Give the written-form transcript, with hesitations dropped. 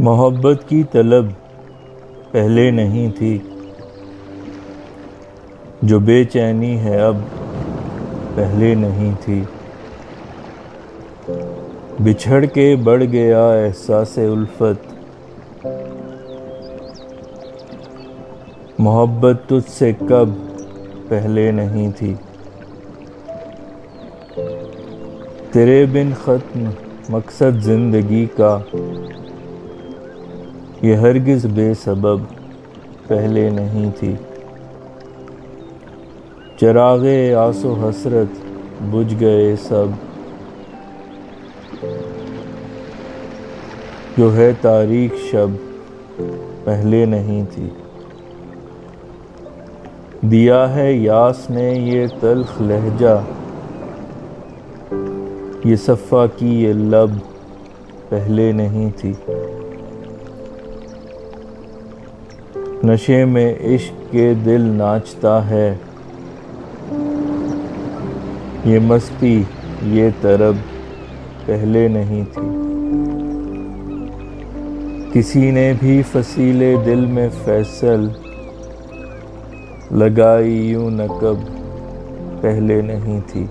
محبت کی طلب پہلے نہیں تھی، جو بے چینی ہے اب پہلے نہیں تھی۔ بچھڑ کے بڑھ گیا احساس الفت، محبت تجھ سے کب پہلے نہیں تھی۔ تیرے بن ختم مقصد زندگی کا، یہ ہرگز بے سبب پہلے نہیں تھی۔ چراغ آس و حسرت بجھ گئے سب، جو ہے تاریک شب پہلے نہیں تھی۔ دیا ہے یاس نے یہ تلخ لہجہ، یہ صفا کی یہ لب پہلے نہیں تھی۔ نشے میں عشق کے دل ناچتا ہے، یہ مستی یہ طرب پہلے نہیں تھی۔ کسی نے بھی فصیل دل میں فیصل، لگائی یوں نقب پہلے نہیں تھی۔